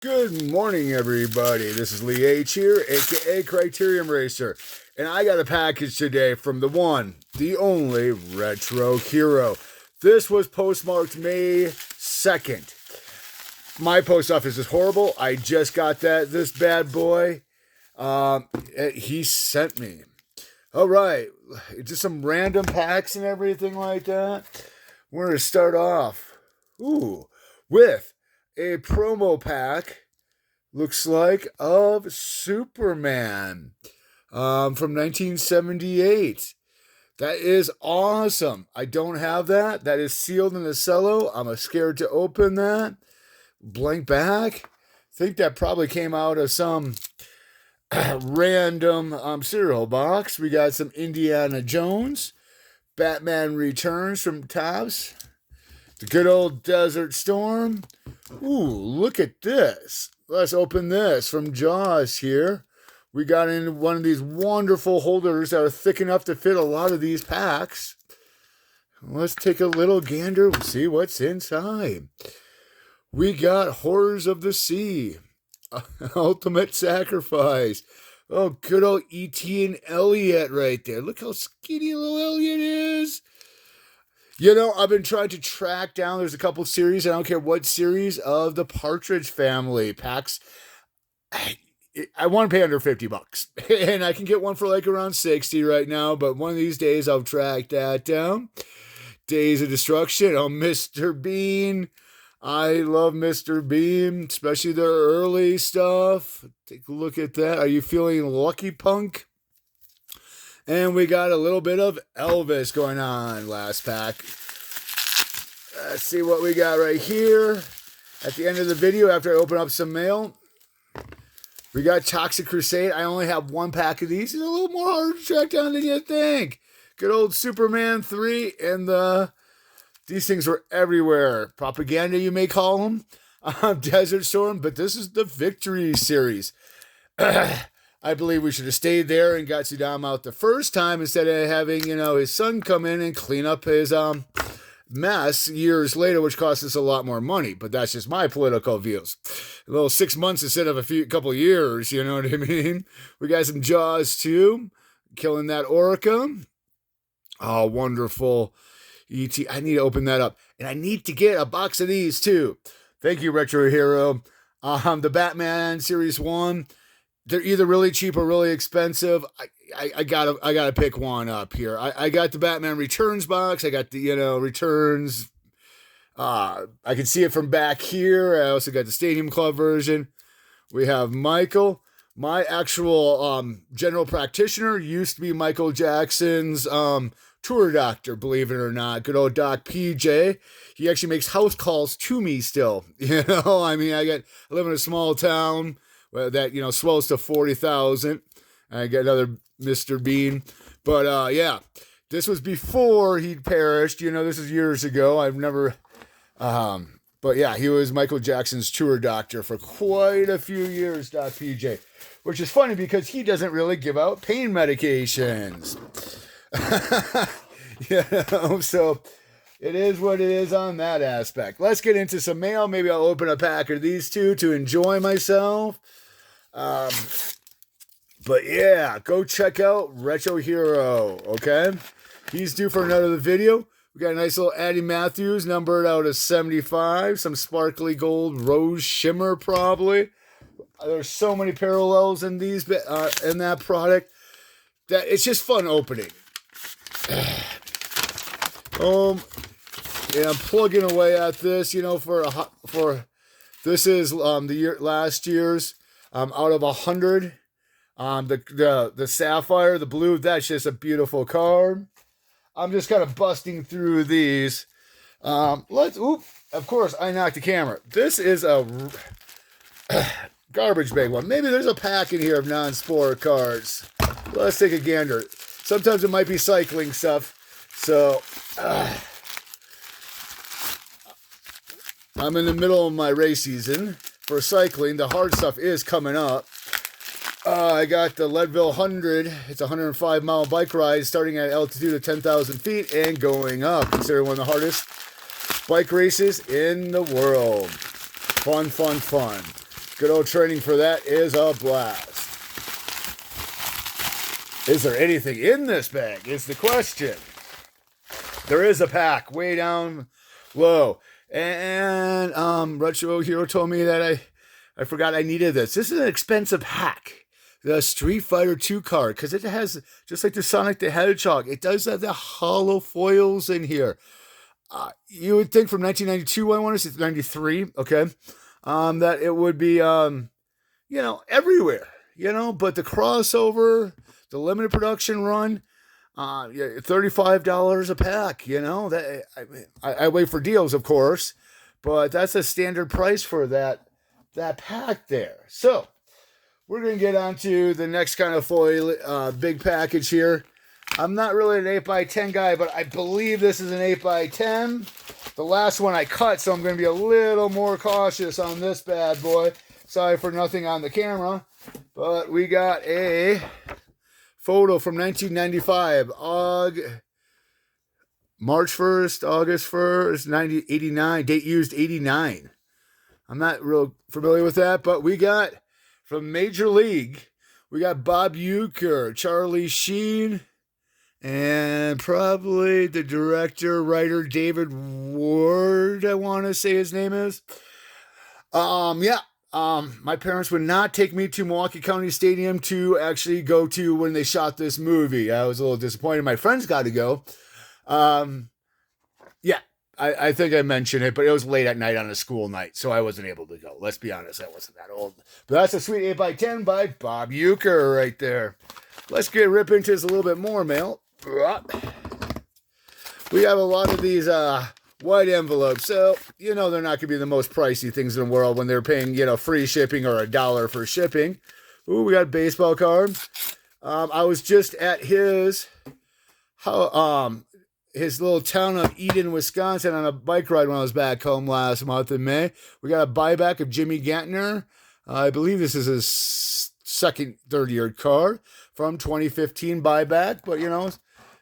Good morning, everybody. This is Lee H here, aka Criterium Racer, and I got a package today from the one, the only Retro Hero. This was postmarked May 2nd. My post office is horrible. I just got this bad boy. He sent me. All right, just some random packs and everything like that. We're gonna start off, with a promo pack, looks like, of Superman from 1978. That is awesome. I don't have that. That is sealed in the cello. I'm scared to open that. Blank back. I think that probably came out of some random cereal box. We got some Indiana Jones. Batman Returns from Topps. The good old Desert Storm. Ooh, look at this. Let's open this from Jaws here. We got in one of these wonderful holders that are thick enough to fit a lot of these packs. Let's take a little gander and see what's inside. We got Horrors of the Sea. Ultimate Sacrifice. Oh, good old E.T. and Elliot right there. Look how skinny little Elliot is. You know, I've been trying to track down, there's a couple series, I don't care what series, of the Partridge Family packs. I want to pay under $50. And I can get one for like around 60 right now, but one of these days I'll track that down. Days of Destruction. Oh, Mr. Bean. I love Mr. Bean, especially their early stuff. Take a look at that. Are you feeling lucky, punk? And we got a little bit of Elvis going on last pack. Let's see what we got right here. At the end of the video, after I open up some mail, we got Toxic Crusade. I only have one pack of these. It's a little more hard to track down than you think. Good old Superman 3 and these things were everywhere. Propaganda, you may call them. Desert Storm, but this is the Victory series. I believe we should have stayed there and got Saddam out the first time instead of having, his son come in and clean up his mess years later, which cost us a lot more money. But that's just my political views. A little 6 months instead of a couple years, you know what I mean? We got some Jaws too, killing that orca. Oh, wonderful. E.T. I need to open that up. And I need to get a box of these too. Thank you, Retro Hero. The Batman Series 1. They're either really cheap or really expensive. I gotta pick one up here. I got the Batman Returns box. I got the Returns. I can see it from back here. I also got the Stadium Club version. We have Michael. My actual general practitioner used to be Michael Jackson's tour doctor, believe it or not. Good old Doc PJ. He actually makes house calls to me still. I mean, I live in a small town that, swells to 40,000. I got another Mr. Bean. But, yeah, this was before he perished. This is years ago. I've never, but yeah, he was Michael Jackson's tour doctor for quite a few years, Doc PJ. Which is funny because he doesn't really give out pain medications. So it is what it is on that aspect. Let's get into some mail. Maybe I'll open a pack of these two to enjoy myself. But yeah, go check out Retro Hero, okay? He's due for another video. We got a nice little Eddie Mathews, numbered out of 75. Some sparkly gold rose shimmer, probably. There's so many parallels in these in that product that it's just fun opening. Yeah, I'm plugging away at this, for this is last year's out of 100. The sapphire, the blue, that's just a beautiful card. I'm just kind of busting through these. Of course, I knocked the camera. This is a garbage bag one. Maybe there's a pack in here of non-sport cards. Let's take a gander. Sometimes it might be cycling stuff. So, I'm in the middle of my race season for cycling. The hard stuff is coming up. I got the Leadville 100. It's a 105-mile bike ride starting at altitude of 10,000 feet and going up. Considered one of the hardest bike races in the world. Fun, fun, fun. Good old training for that is a blast. Is there anything in this bag? Is the question. There is a pack way down low. And Retro Hero told me that I forgot I needed this. This is an expensive hack. The Street Fighter 2 card. Because it has, just like the Sonic the Hedgehog, it does have the hollow foils in here. You would think from 1992, I want to say 93, okay, that it would be, everywhere, but the crossover, the limited production run, $35 a pack, that I wait for deals, of course, but that's a standard price for that pack there. So we're going to get on to the next kind of foil, big package here. I'm not really an 8x10 guy, but I believe this is an 8x10. The last one I cut, so I'm going to be a little more cautious on this bad boy. Sorry for nothing on the camera, but we got a photo from 1995, March 1st, August 1st, 89, date used 89. I'm not real familiar with that, but we got from Major League, we got Bob Uecker, Charlie Sheen, and probably the director, writer, David Ward, I want to say his name is. My parents would not take me to Milwaukee County Stadium to actually go to when they shot this movie. I was a little disappointed. My friends got to go. I think I mentioned it, but it was late at night on a school night, so I wasn't able to go. Let's be honest, I wasn't that old. But that's a sweet 8x10 by Bob Uecker right there. Let's rip into this a little bit more, Mel. We have a lot of these white envelopes, so they're not going to be the most pricey things in the world when they're paying free shipping or $1 for shipping. Ooh, we got a baseball card. I was just at his little town of Eden, Wisconsin on a bike ride when I was back home last month in May. We got a buyback of Jimmy Gantner. I believe this is his third-year card from 2015 buyback, but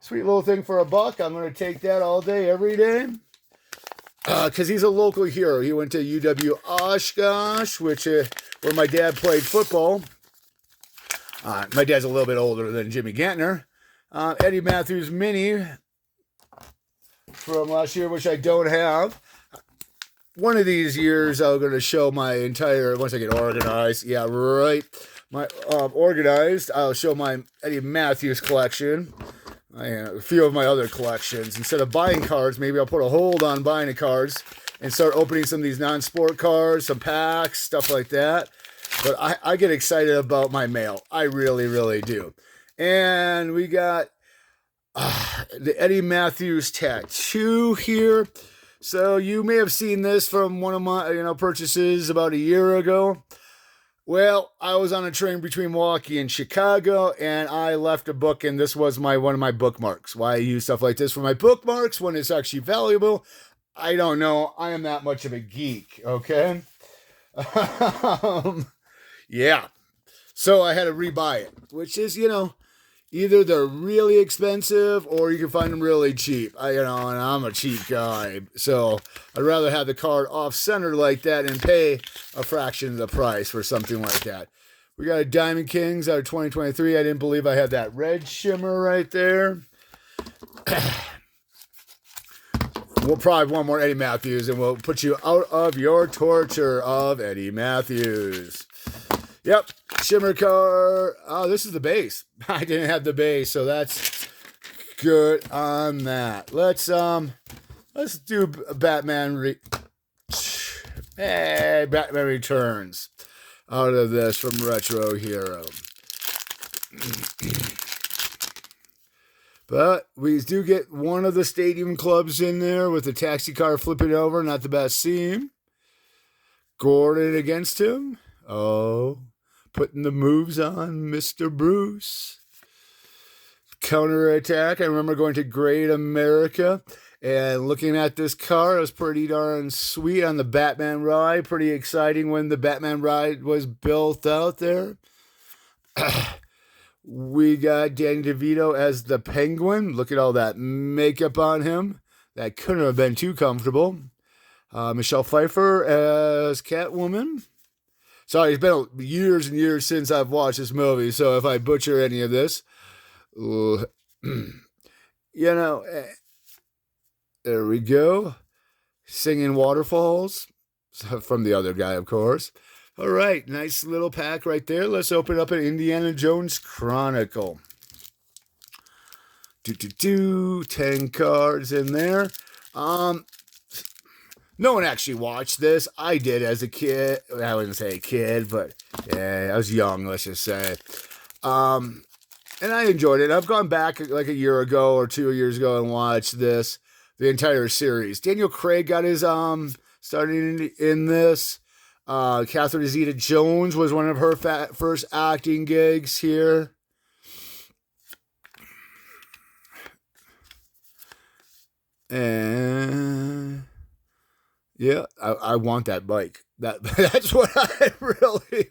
sweet little thing for $1. I'm going to take that all day, every day. Because he's a local hero. He went to UW Oshkosh, where my dad played football. My dad's a little bit older than Jimmy Gantner. Eddie Mathews mini from last year, which I don't have. One of these years, I'm going to show my entire, once I get organized. Yeah, right. Organized, I'll show my Eddie Mathews collection. A few of my other collections. Instead of buying cards, maybe I'll put a hold on buying the cards and start opening some of these non-sport cards, some packs, stuff like that. But I get excited about my mail. I really, really do. And we got the Eddie Mathews tattoo here. So you may have seen this from one of my purchases about a year ago. Well, I was on a train between Milwaukee and Chicago, and I left a book, and this was one of my bookmarks. Why I use stuff like this for my bookmarks when it's actually valuable, I don't know. I am that much of a geek, okay? Yeah. So I had to rebuy it, which is, either they're really expensive or you can find them really cheap. And I'm a cheap guy, so I'd rather have the card off-center like that and pay a fraction of the price for something like that. We got a Diamond Kings out of 2023. I didn't believe I had that red shimmer right there. We'll probably have one more Eddie Mathews, and we'll put you out of your torture of Eddie Mathews. Yep, shimmer card. Oh, this is the base. I didn't have the base, so that's good on that. Let's do Batman. Batman Returns out of this from Retro Hero. But we do get one of the stadium clubs in there with the taxi car flipping over. Not the best scene. Gordon against him. Oh, putting the moves on Mr. Bruce. Counterattack. I remember going to Great America and looking at this car. It was pretty darn sweet on the Batman ride. Pretty exciting when the Batman ride was built out there. We got Danny DeVito as the Penguin. Look at all that makeup on him. That couldn't have been too comfortable. Michelle Pfeiffer as Catwoman. Sorry, it's been years and years since I've watched this movie, so if I butcher any of this, you know, there we go. Singing Waterfalls from the other guy, of course. All right, nice little pack right there. Let's open up an Indiana Jones Chronicle. 10 cards in there. No one actually watched this. I did as a kid. I wouldn't say a kid, but yeah, I was young, let's just say. And I enjoyed it. I've gone back like a year ago or 2 years ago and watched this, the entire series. Daniel Craig got his starting in this. Catherine Zeta-Jones was one of her first acting gigs here. And yeah, I want that bike. That's what I really.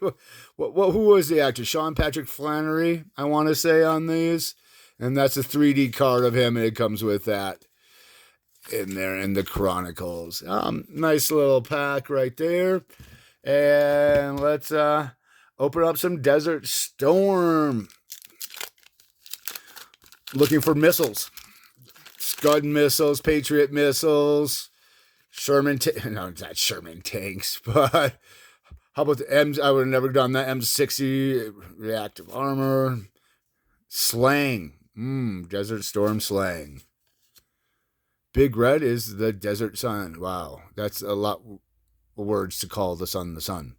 Who was the actor? Sean Patrick Flannery, I want to say on these, and that's a 3D card of him, and it comes with that in there in the Chronicles. Nice little pack right there, and let's open up some Desert Storm. Looking for missiles, Scud missiles, Patriot missiles. Sherman, no, not Sherman tanks, but how about the M's? I would have never done that. M60 reactive armor, slang, Desert Storm slang. Big Red is the Desert Sun. Wow, that's a lot of words to call the sun the sun.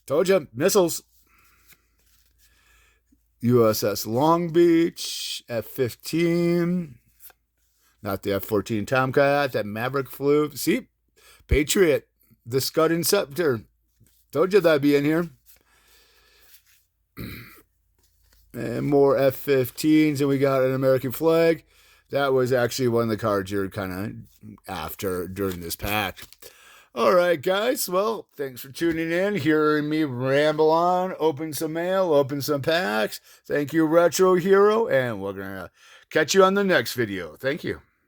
Told you, missiles. USS Long Beach, F-15. Not the F-14 Tomcat, that Maverick flew. See? Patriot, the Scud and Scepter. Told you that'd be in here. And more F-15s, and we got an American flag. That was actually one of the cards you're kind of after during this pack. All right, guys. Well, thanks for tuning in, hearing me ramble on, open some mail, open some packs. Thank you, Retro Hero, and we're going to catch you on the next video. Thank you.